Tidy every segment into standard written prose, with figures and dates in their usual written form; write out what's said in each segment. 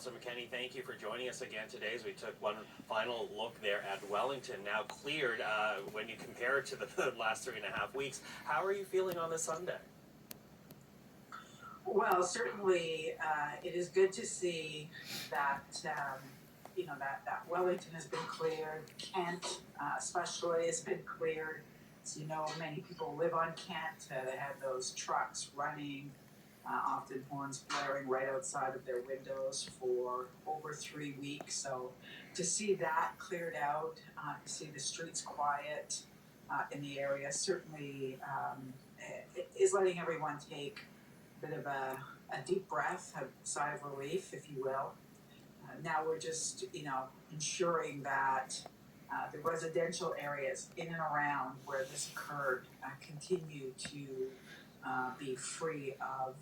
Councillor McKenney, thank you for joining us again today as we took one final look there at Wellington, now cleared. When you compare it to the last 3.5 weeks, how are you feeling on this Sunday? Well, certainly it is good to see that that Wellington has been cleared. Kent, especially, has been cleared. As you know, many people live on Kent. They have those trucks running, often horns blaring right outside of their windows for over 3 weeks. So to see that cleared out, to see the streets quiet in the area, certainly it is letting everyone take a bit of a deep breath, a sigh of relief, if you will. Now we're just, ensuring that the residential areas in and around where this occurred continue to be free of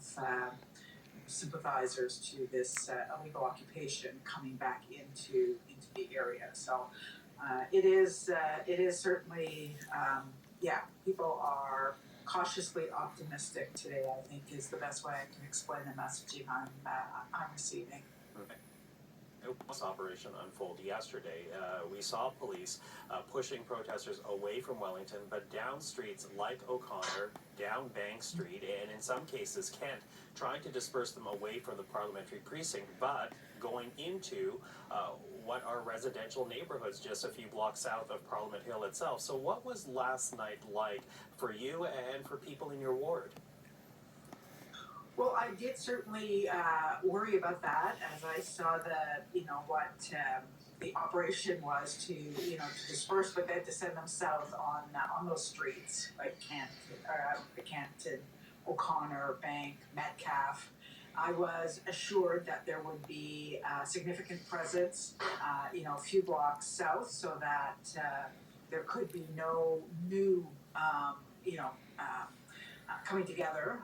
sympathizers to this illegal occupation coming back into the area. So it is certainly, people are cautiously optimistic today, I think, is the best way I can explain the messaging I'm receiving. Okay. This operation unfolded yesterday. We saw police pushing protesters away from Wellington, but down streets like O'Connor, down Bank Street, and in some cases Kent, trying to disperse them away from the parliamentary precinct, but going into what are residential neighborhoods just a few blocks south of Parliament Hill itself. So what was last night like for you and for people in your ward? Well, I did certainly worry about that as I saw what the operation was to disperse, but then to send them south on those streets like Canton, O'Connor, Bank, Metcalfe. I was assured that there would be a significant presence, a few blocks south, so that there could be no new, coming together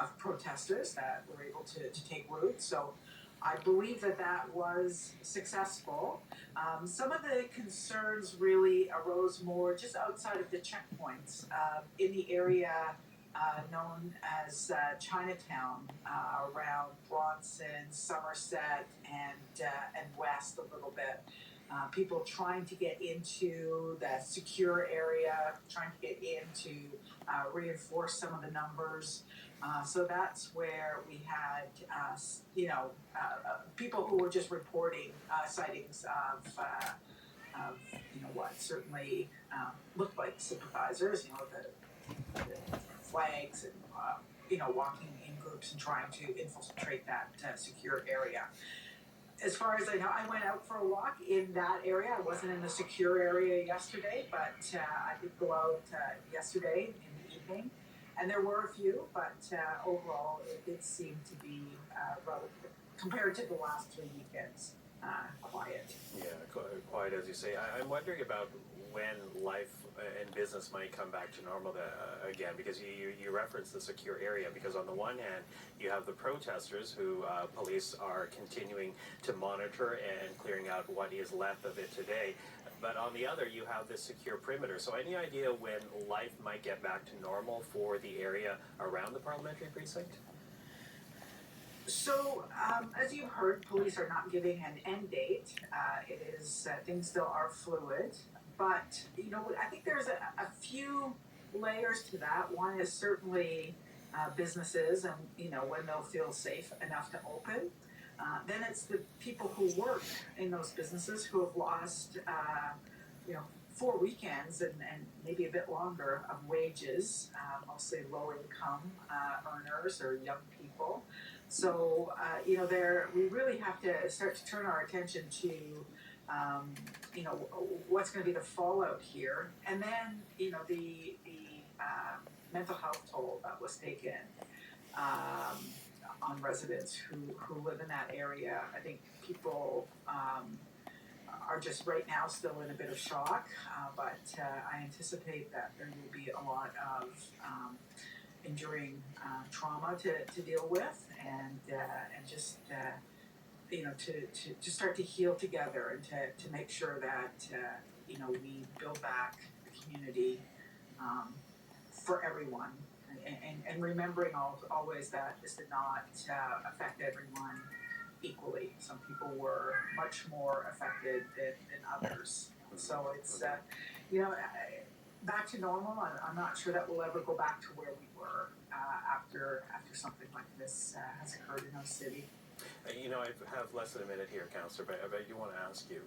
of protesters that were able to take root. So I believe that was successful. Some of the concerns really arose more just outside of the checkpoints in the area known as Chinatown, around Bronson, Somerset, and west a little bit. People trying to get into the secure area, trying to get in to reinforce some of the numbers. So that's where we had, people who were just reporting sightings of what certainly looked like sympathizers, the flags and, walking in groups and trying to infiltrate that secure area. As far as I know, I went out for a walk in that area. I wasn't in the secure area yesterday, but I did go out yesterday in the evening, and there were a few, but overall it did seem to be relative, compared to the last 3 weekends, quiet. Yeah, quiet as you say. I'm wondering about when life and business might come back to normal again, because you referenced the secure area, because on the one hand you have the protesters who police are continuing to monitor and clearing out what is left of it today, but on the other you have this secure perimeter. So any idea when life might get back to normal for the area around the parliamentary precinct? So, as you've heard, police are not giving an end date. It is, things still are fluid, but, I think there's a few layers to that. One is certainly businesses and, when they'll feel safe enough to open. Then it's the people who work in those businesses who have lost, 4 weekends and maybe a bit longer of wages, mostly low income earners or young people. So, we really have to start to turn our attention to, what's going to be the fallout here. And then, the mental health toll that was taken on residents who live in that area. I think people are just right now still in a bit of shock, but I anticipate that there will be a lot of enduring trauma to deal with, and just to start to heal together and to make sure that we build back the community for everyone, and remembering always that this did not affect everyone equally. So some people were much more affected than others. So it's, back to normal. I'm not sure that we'll ever go back to where we were after something like this has occurred in our city. You know, I have less than a minute here, Councillor, but I do want to ask you,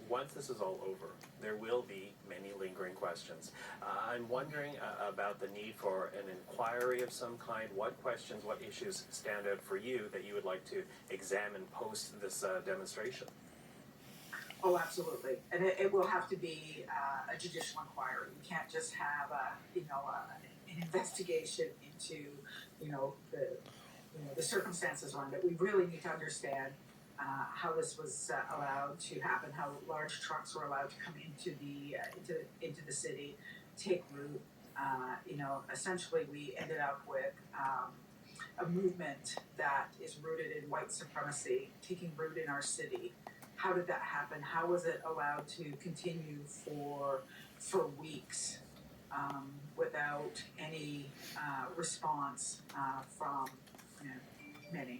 once this is all over, there will be many lingering questions. I'm wondering about the need for an inquiry of some kind. What questions, what issues stand out for you that you would like to examine post this demonstration? Oh, absolutely, and it will have to be a judicial inquiry. We can't just have an investigation into the circumstances around it. We really need to understand how this was allowed to happen, how large trucks were allowed to come into the city, take root. Essentially, we ended up with a movement that is rooted in white supremacy taking root in our city. How did that happen? How was it allowed to continue for weeks without any response from the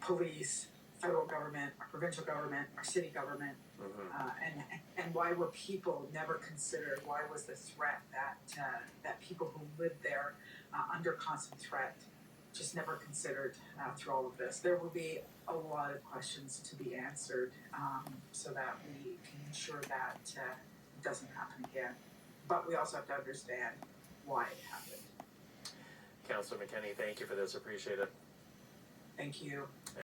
police, federal government, our provincial government, our city government, and why were people never considered? Why was the threat that people who lived there under constant threat just never considered through all of this? There will be a lot of questions to be answered so that we can ensure that it doesn't happen again. But we also have to understand why it happened. Councillor McKenney, thank you for this. Appreciate it. Thank you.